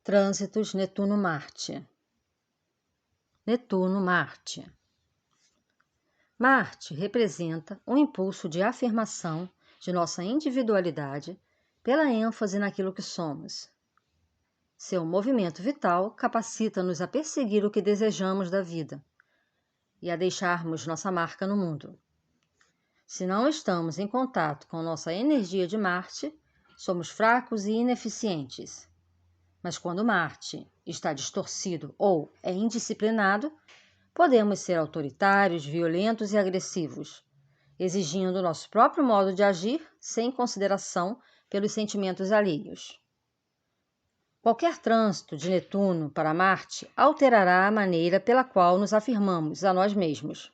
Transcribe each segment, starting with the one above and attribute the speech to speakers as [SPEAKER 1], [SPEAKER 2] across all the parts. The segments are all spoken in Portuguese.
[SPEAKER 1] Trânsitos Netuno-Marte. Netuno-Marte. Marte representa um impulso de afirmação de nossa individualidade pela ênfase naquilo que somos. Seu movimento vital capacita-nos a perseguir o que desejamos da vida e a deixarmos nossa marca no mundo. Se não estamos em contato com nossa energia de Marte, somos fracos e ineficientes. Mas quando Marte está distorcido ou é indisciplinado, podemos ser autoritários, violentos e agressivos, exigindo nosso próprio modo de agir sem consideração pelos sentimentos alheios. Qualquer trânsito de Netuno para Marte alterará a maneira pela qual nos afirmamos a nós mesmos.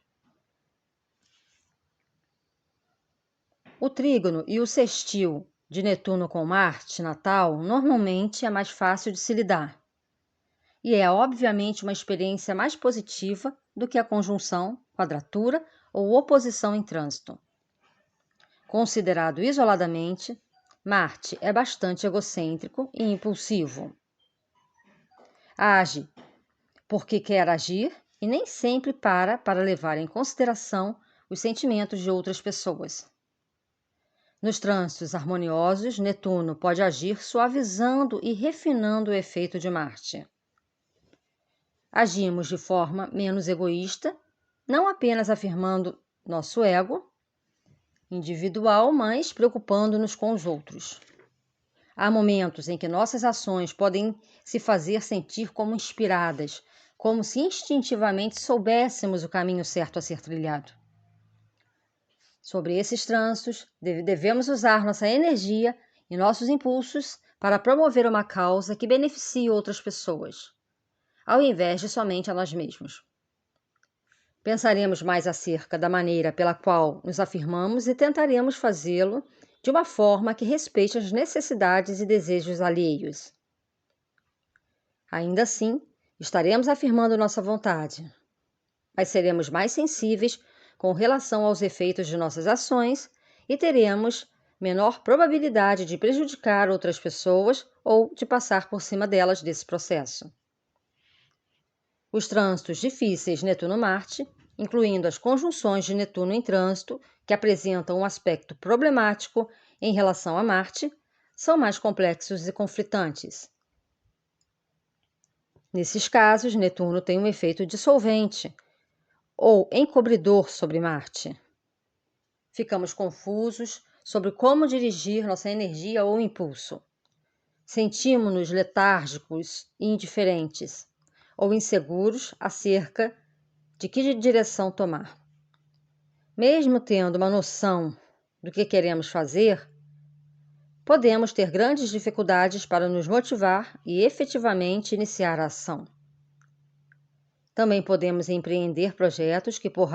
[SPEAKER 1] O trígono e o sextil de Netuno com Marte natal normalmente é mais fácil de se lidar. E é obviamente uma experiência mais positiva do que a conjunção, quadratura ou oposição em trânsito. Considerado isoladamente, Marte é bastante egocêntrico e impulsivo. Age porque quer agir e nem sempre para levar em consideração os sentimentos de outras pessoas. Nos trânsitos harmoniosos, Netuno pode agir suavizando e refinando o efeito de Marte. Agimos de forma menos egoísta, não apenas afirmando nosso ego individual, mas preocupando-nos com os outros. Há momentos em que nossas ações podem se fazer sentir como inspiradas, como se instintivamente soubéssemos o caminho certo a ser trilhado. Sobre esses trânsitos, devemos usar nossa energia e nossos impulsos para promover uma causa que beneficie outras pessoas, ao invés de somente a nós mesmos. Pensaremos mais acerca da maneira pela qual nos afirmamos e tentaremos fazê-lo de uma forma que respeite as necessidades e desejos alheios. Ainda assim, estaremos afirmando nossa vontade, mas seremos mais sensíveis com relação aos efeitos de nossas ações e teremos menor probabilidade de prejudicar outras pessoas ou de passar por cima delas desse processo. Os trânsitos difíceis Netuno-Marte, incluindo as conjunções de Netuno em trânsito, que apresentam um aspecto problemático em relação a Marte, são mais complexos e conflitantes. Nesses casos, Netuno tem um efeito dissolvente ou encobridor sobre Marte. Ficamos confusos sobre como dirigir nossa energia ou impulso. Sentimos-nos letárgicos e indiferentes, ou inseguros acerca de que direção tomar. Mesmo tendo uma noção do que queremos fazer, podemos ter grandes dificuldades para nos motivar e efetivamente iniciar a ação. Também podemos empreender projetos que, por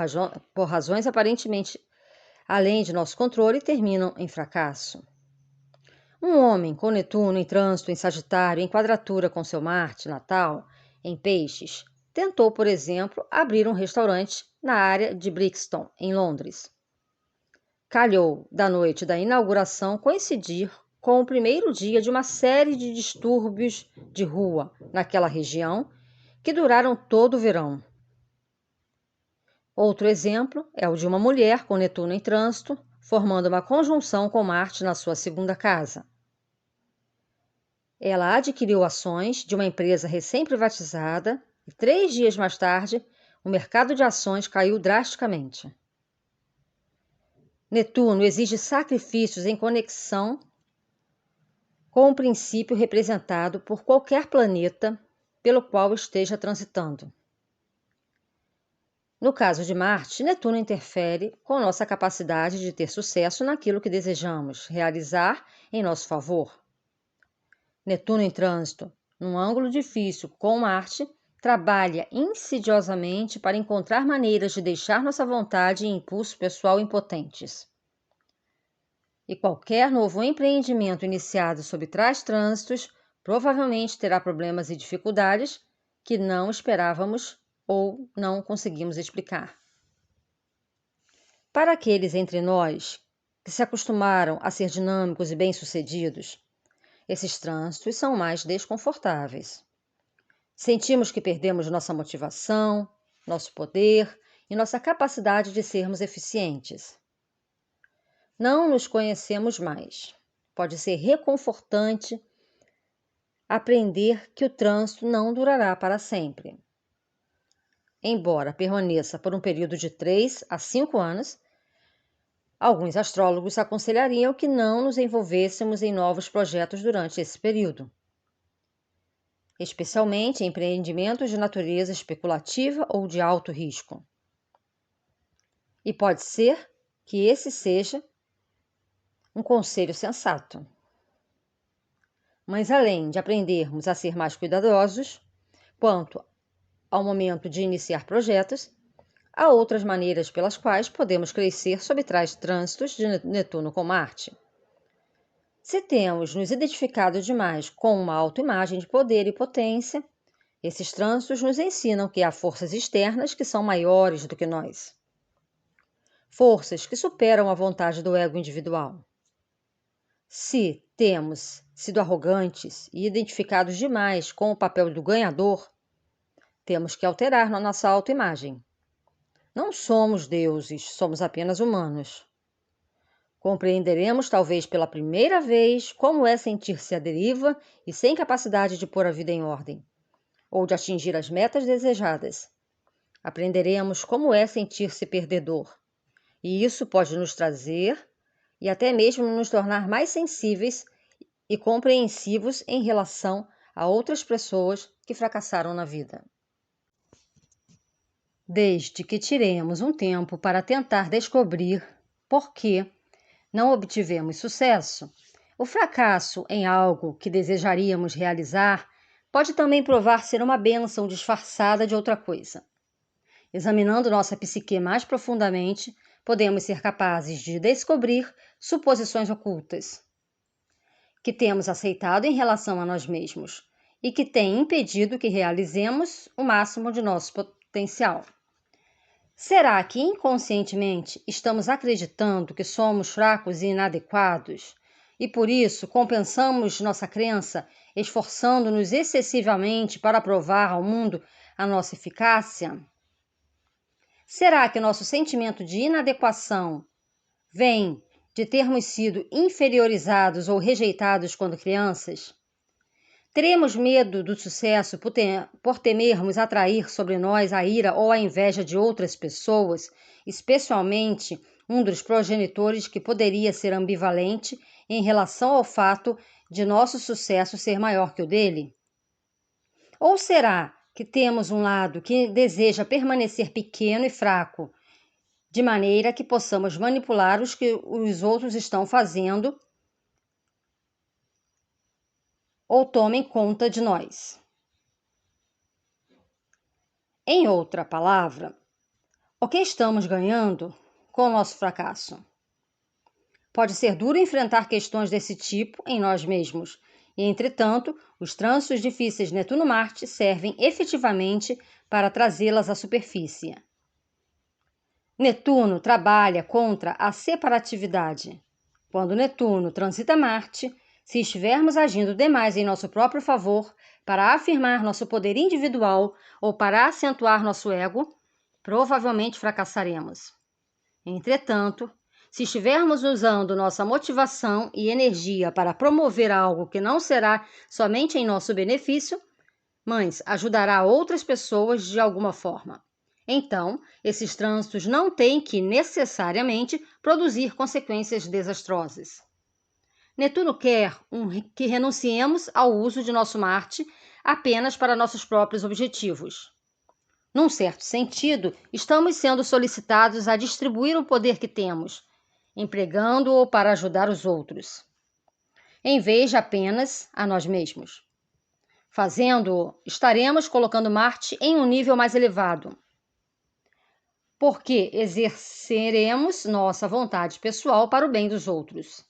[SPEAKER 1] razões aparentemente além de nosso controle, terminam em fracasso. Um homem com Netuno em trânsito em Sagitário, em quadratura com seu Marte natal, em Peixes, tentou, por exemplo, abrir um restaurante na área de Brixton, em Londres. Calhou da noite da inauguração coincidir com o primeiro dia de uma série de distúrbios de rua naquela região que duraram todo o verão. Outro exemplo é o de uma mulher com Netuno em trânsito, formando uma conjunção com Marte na sua segunda casa. Ela adquiriu ações de uma empresa recém-privatizada e 3 dias mais tarde, o mercado de ações caiu drasticamente. Netuno exige sacrifícios em conexão com o princípio representado por qualquer planeta pelo qual esteja transitando. No caso de Marte, Netuno interfere com nossa capacidade de ter sucesso naquilo que desejamos realizar em nosso favor. Netuno em trânsito, num ângulo difícil com Marte, trabalha insidiosamente para encontrar maneiras de deixar nossa vontade e impulso pessoal impotentes. E qualquer novo empreendimento iniciado sob tais trânsitos provavelmente terá problemas e dificuldades que não esperávamos ou não conseguimos explicar. Para aqueles entre nós que se acostumaram a ser dinâmicos e bem-sucedidos, Esses trânsitos são mais desconfortáveis. Sentimos que perdemos nossa motivação, nosso poder e nossa capacidade de sermos eficientes. Não nos conhecemos mais. Pode ser reconfortante aprender que o trânsito não durará para sempre. Embora permaneça por um período de 3 a 5 anos, alguns astrólogos aconselhariam que não nos envolvêssemos em novos projetos durante esse período, especialmente em empreendimentos de natureza especulativa ou de alto risco. E pode ser que esse seja um conselho sensato. Mas além de aprendermos a ser mais cuidadosos quanto ao momento de iniciar projetos, há outras maneiras pelas quais podemos crescer sob tais trânsitos de Netuno com Marte. Se temos nos identificado demais com uma autoimagem de poder e potência, esses trânsitos nos ensinam que há forças externas que são maiores do que nós. Forças que superam a vontade do ego individual. Se temos sido arrogantes e identificados demais com o papel do ganhador, temos que alterar nossa autoimagem. Não somos deuses, somos apenas humanos. Compreenderemos talvez pela primeira vez como é sentir-se à deriva e sem capacidade de pôr a vida em ordem, ou de atingir as metas desejadas. Aprenderemos como é sentir-se perdedor, e isso pode nos trazer e até mesmo nos tornar mais sensíveis e compreensivos em relação a outras pessoas que fracassaram na vida. Desde que tiremos um tempo para tentar descobrir por que não obtivemos sucesso, o fracasso em algo que desejaríamos realizar pode também provar ser uma bênção disfarçada de outra coisa. Examinando nossa psique mais profundamente, podemos ser capazes de descobrir suposições ocultas que temos aceitado em relação a nós mesmos e que têm impedido que realizemos o máximo de nosso potencial. Será que inconscientemente estamos acreditando que somos fracos e inadequados e por isso compensamos nossa crença esforçando-nos excessivamente para provar ao mundo a nossa eficácia? Será que nosso sentimento de inadequação vem de termos sido inferiorizados ou rejeitados quando crianças? Teremos medo do sucesso por temermos atrair sobre nós a ira ou a inveja de outras pessoas, especialmente um dos progenitores que poderia ser ambivalente em relação ao fato de nosso sucesso ser maior que o dele? Ou será que temos um lado que deseja permanecer pequeno e fraco, de maneira que possamos manipular os que os outros estão fazendo ou tomem conta de nós? Em outra palavra, o que estamos ganhando com o nosso fracasso? Pode ser duro enfrentar questões desse tipo em nós mesmos, e, entretanto, os trânsitos difíceis de Netuno-Marte servem efetivamente para trazê-las à superfície. Netuno trabalha contra a separatividade. Quando Netuno transita Marte, se estivermos agindo demais em nosso próprio favor para afirmar nosso poder individual ou para acentuar nosso ego, provavelmente fracassaremos. Entretanto, se estivermos usando nossa motivação e energia para promover algo que não será somente em nosso benefício, mas ajudará outras pessoas de alguma forma, então esses trânsitos não têm que necessariamente produzir consequências desastrosas. Netuno quer que renunciemos ao uso de nosso Marte apenas para nossos próprios objetivos. Num certo sentido, estamos sendo solicitados a distribuir o poder que temos, empregando-o para ajudar os outros, em vez de apenas a nós mesmos. Fazendo-o, estaremos colocando Marte em um nível mais elevado, porque exerceremos nossa vontade pessoal para o bem dos outros.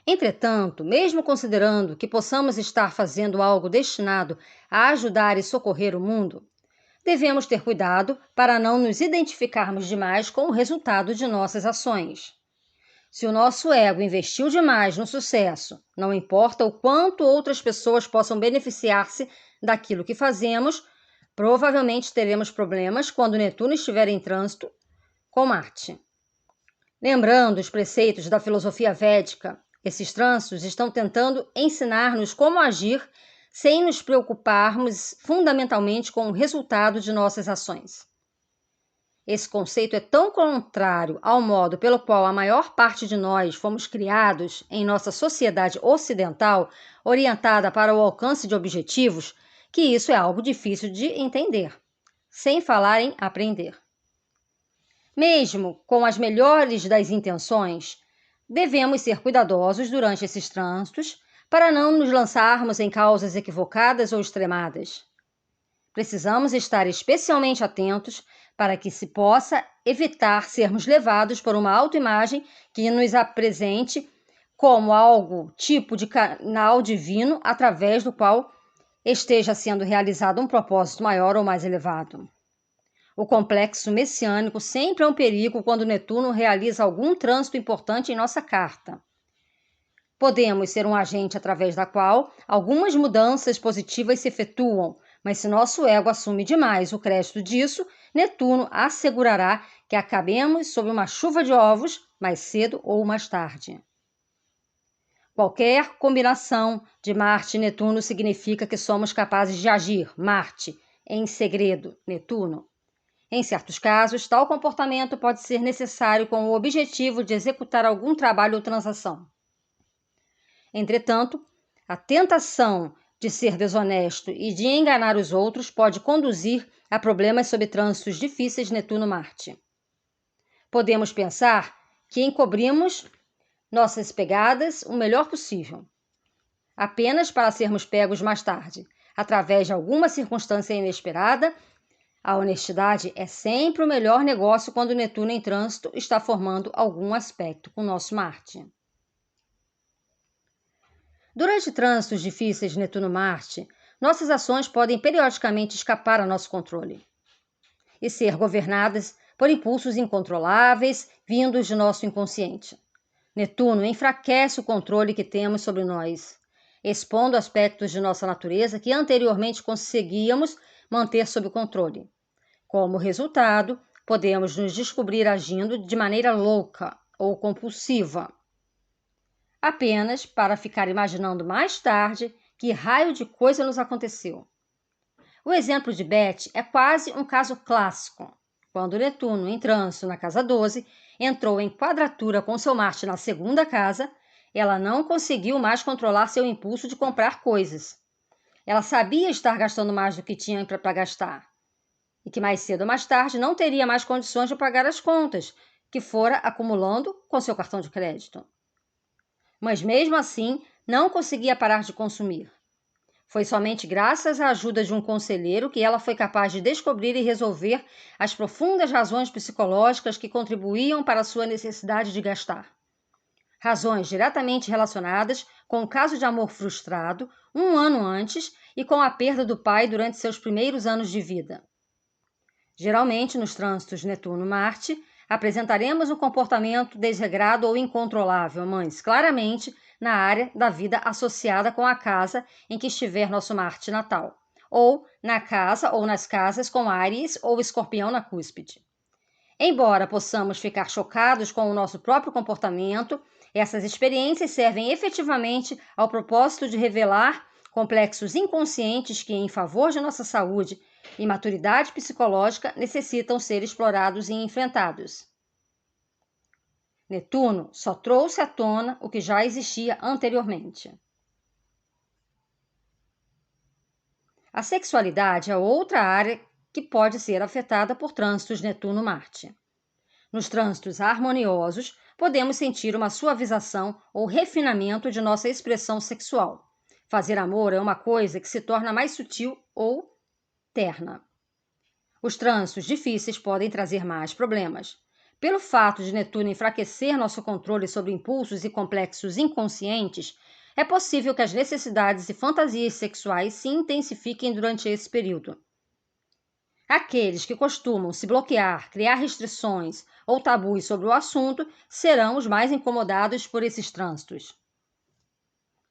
[SPEAKER 1] Entretanto, mesmo considerando que possamos estar fazendo algo destinado a ajudar e socorrer o mundo, devemos ter cuidado para não nos identificarmos demais com o resultado de nossas ações. Se o nosso ego investiu demais no sucesso, não importa o quanto outras pessoas possam beneficiar-se daquilo que fazemos, provavelmente teremos problemas quando Netuno estiver em trânsito com Marte. Lembrando os preceitos da filosofia védica, esses trânsitos estão tentando ensinar-nos como agir sem nos preocuparmos fundamentalmente com o resultado de nossas ações. Esse conceito é tão contrário ao modo pelo qual a maior parte de nós fomos criados em nossa sociedade ocidental, orientada para o alcance de objetivos, que isso é algo difícil de entender, sem falar em aprender. Mesmo com as melhores das intenções, devemos ser cuidadosos durante esses trânsitos para não nos lançarmos em causas equivocadas ou extremadas. Precisamos estar especialmente atentos para que se possa evitar sermos levados por uma autoimagem que nos apresente como algo tipo de canal divino através do qual esteja sendo realizado um propósito maior ou mais elevado. O complexo messiânico sempre é um perigo quando Netuno realiza algum trânsito importante em nossa carta. Podemos ser um agente através da qual algumas mudanças positivas se efetuam, mas se nosso ego assume demais o crédito disso, Netuno assegurará que acabemos sob uma chuva de ovos mais cedo ou mais tarde. Qualquer combinação de Marte e Netuno significa que somos capazes de agir, Marte, em segredo, Netuno. Em certos casos, tal comportamento pode ser necessário com o objetivo de executar algum trabalho ou transação. Entretanto, a tentação de ser desonesto e de enganar os outros pode conduzir a problemas sob trânsitos difíceis Netuno-Marte. Podemos pensar que encobrimos nossas pegadas o melhor possível, apenas para sermos pegos mais tarde, através de alguma circunstância inesperada. A honestidade é sempre o melhor negócio quando Netuno em trânsito está formando algum aspecto com nosso Marte. Durante trânsitos difíceis de Netuno-Marte, nossas ações podem periodicamente escapar ao nosso controle e ser governadas por impulsos incontroláveis vindos de nosso inconsciente. Netuno enfraquece o controle que temos sobre nós, expondo aspectos de nossa natureza que anteriormente conseguíamos manter sob controle. Como resultado, podemos nos descobrir agindo de maneira louca ou compulsiva, apenas para ficar imaginando mais tarde que raio de coisa nos aconteceu. O exemplo de Beth é quase um caso clássico. Quando Netuno, em trânsito na casa 12, entrou em quadratura com seu Marte na segunda casa, ela não conseguiu mais controlar seu impulso de comprar coisas. Ela sabia estar gastando mais do que tinha para gastar, e que mais cedo ou mais tarde não teria mais condições de pagar as contas que fora acumulando com seu cartão de crédito. Mas mesmo assim, não conseguia parar de consumir. Foi somente graças à ajuda de um conselheiro que ela foi capaz de descobrir e resolver as profundas razões psicológicas que contribuíam para a sua necessidade de gastar. Razões diretamente relacionadas com o caso de amor frustrado, um ano antes, e com a perda do pai durante seus primeiros anos de vida. Geralmente, nos trânsitos Netuno-Marte, apresentaremos um comportamento desregrado ou incontrolável, mas claramente na área da vida associada com a casa em que estiver nosso Marte natal, ou na casa ou nas casas com Áries ou Escorpião na cúspide. Embora possamos ficar chocados com o nosso próprio comportamento, essas experiências servem efetivamente ao propósito de revelar complexos inconscientes que, em favor de nossa saúde e maturidade psicológica, necessitam ser explorados e enfrentados. Netuno só trouxe à tona o que já existia anteriormente. A sexualidade é outra área que pode ser afetada por trânsitos Netuno-Marte. Nos trânsitos harmoniosos, podemos sentir uma suavização ou refinamento de nossa expressão sexual. Fazer amor é uma coisa que se torna mais sutil ou terna. Os trânsitos difíceis podem trazer mais problemas. Pelo fato de Netuno enfraquecer nosso controle sobre impulsos e complexos inconscientes, é possível que as necessidades e fantasias sexuais se intensifiquem durante esse período. Aqueles que costumam se bloquear, criar restrições ou tabus sobre o assunto serão os mais incomodados por esses trânsitos.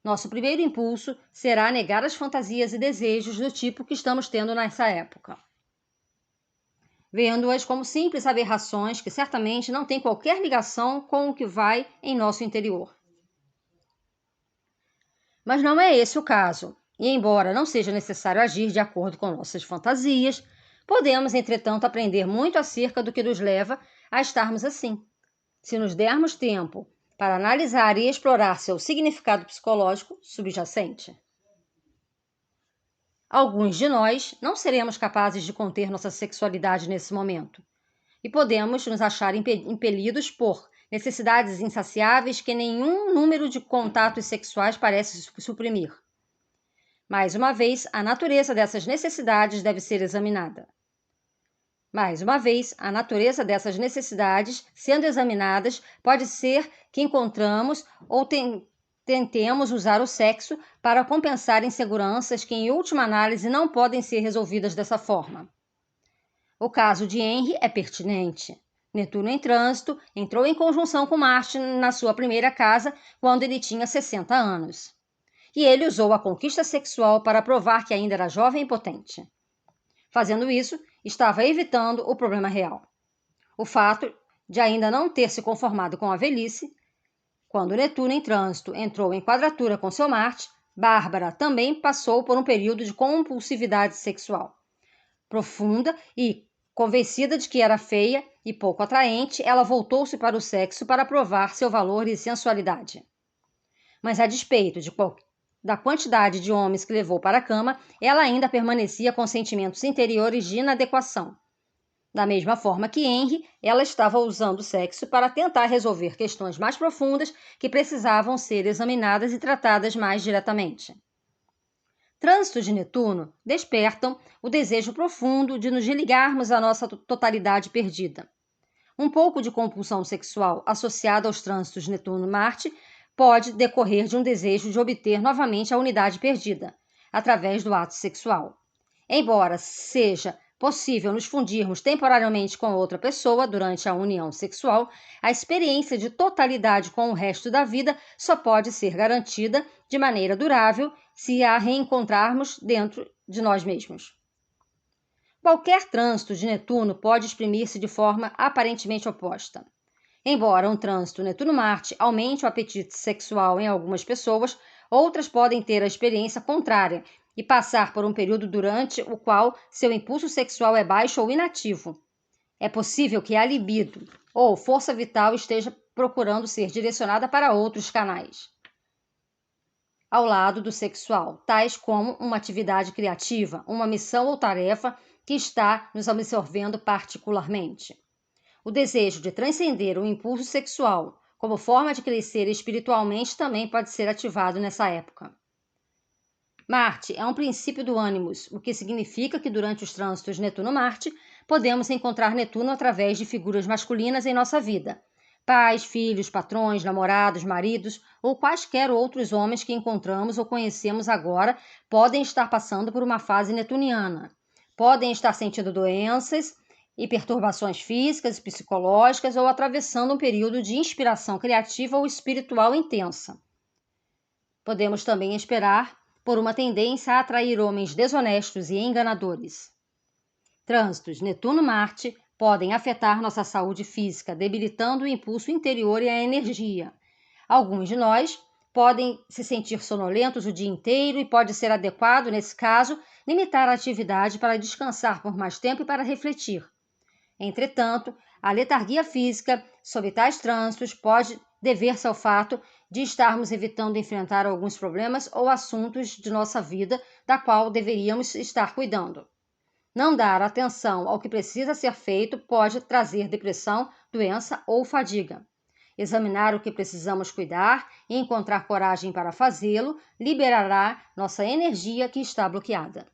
[SPEAKER 1] Nosso primeiro impulso será negar as fantasias e desejos do tipo que estamos tendo nessa época, vendo-as como simples aberrações que certamente não têm qualquer ligação com o que vai em nosso interior. Mas não é esse o caso, e embora não seja necessário agir de acordo com nossas fantasias, podemos, entretanto, aprender muito acerca do que nos leva a estarmos assim. Se nos dermos tempo para analisar e explorar seu significado psicológico subjacente. Alguns de nós não seremos capazes de conter nossa sexualidade nesse momento, e podemos nos achar impelidos por necessidades insaciáveis que nenhum número de contatos sexuais parece suprimir. Mais uma vez, a natureza dessas necessidades deve ser examinada. Mais uma vez, a natureza dessas necessidades, sendo examinadas, pode ser que encontramos ou tentemos usar o sexo para compensar inseguranças que, em última análise, não podem ser resolvidas dessa forma. O caso de Henry é pertinente. Netuno em trânsito entrou em conjunção com Marte na sua primeira casa quando ele tinha 60 anos. E ele usou a conquista sexual para provar que ainda era jovem e potente. Fazendo isso, estava evitando o problema real. O fato de ainda não ter se conformado com a velhice. Quando Netuno em trânsito entrou em quadratura com seu Marte, Bárbara também passou por um período de compulsividade sexual profunda e, convencida de que era feia e pouco atraente, ela voltou-se para o sexo para provar seu valor e sensualidade. Mas a despeito da quantidade de homens que levou para a cama, ela ainda permanecia com sentimentos interiores de inadequação. Da mesma forma que Henry, ela estava usando o sexo para tentar resolver questões mais profundas que precisavam ser examinadas e tratadas mais diretamente. Trânsitos de Netuno despertam o desejo profundo de nos ligarmos à nossa totalidade perdida. Um pouco de compulsão sexual associada aos trânsitos de Netuno-Marte pode decorrer de um desejo de obter novamente a unidade perdida, através do ato sexual. Embora seja possível nos fundirmos temporariamente com outra pessoa durante a união sexual, a experiência de totalidade com o resto da vida só pode ser garantida de maneira durável se a reencontrarmos dentro de nós mesmos. Qualquer trânsito de Netuno pode exprimir-se de forma aparentemente oposta. Embora um trânsito Netuno-Marte aumente o apetite sexual em algumas pessoas, outras podem ter a experiência contrária e passar por um período durante o qual seu impulso sexual é baixo ou inativo. É possível que a libido ou força vital esteja procurando ser direcionada para outros canais, ao lado do sexual, tais como uma atividade criativa, uma missão ou tarefa que está nos absorvendo particularmente. O desejo de transcender o impulso sexual como forma de crescer espiritualmente também pode ser ativado nessa época. Marte é um princípio do ânimos, o que significa que durante os trânsitos Netuno-Marte podemos encontrar Netuno através de figuras masculinas em nossa vida. Pais, filhos, patrões, namorados, maridos ou quaisquer outros homens que encontramos ou conhecemos agora podem estar passando por uma fase netuniana. Podem estar sentindo doenças e perturbações físicas e psicológicas ou atravessando um período de inspiração criativa ou espiritual intensa. Podemos também esperar por uma tendência a atrair homens desonestos e enganadores. Trânsitos Netuno-Marte podem afetar nossa saúde física, debilitando o impulso interior e a energia. Alguns de nós podem se sentir sonolentos o dia inteiro e pode ser adequado, nesse caso, limitar a atividade para descansar por mais tempo e para refletir. Entretanto, a letargia física sob tais trânsitos pode dever-se ao fato de estarmos evitando enfrentar alguns problemas ou assuntos de nossa vida da qual deveríamos estar cuidando. Não dar atenção ao que precisa ser feito pode trazer depressão, doença ou fadiga. Examinar o que precisamos cuidar e encontrar coragem para fazê-lo liberará nossa energia que está bloqueada.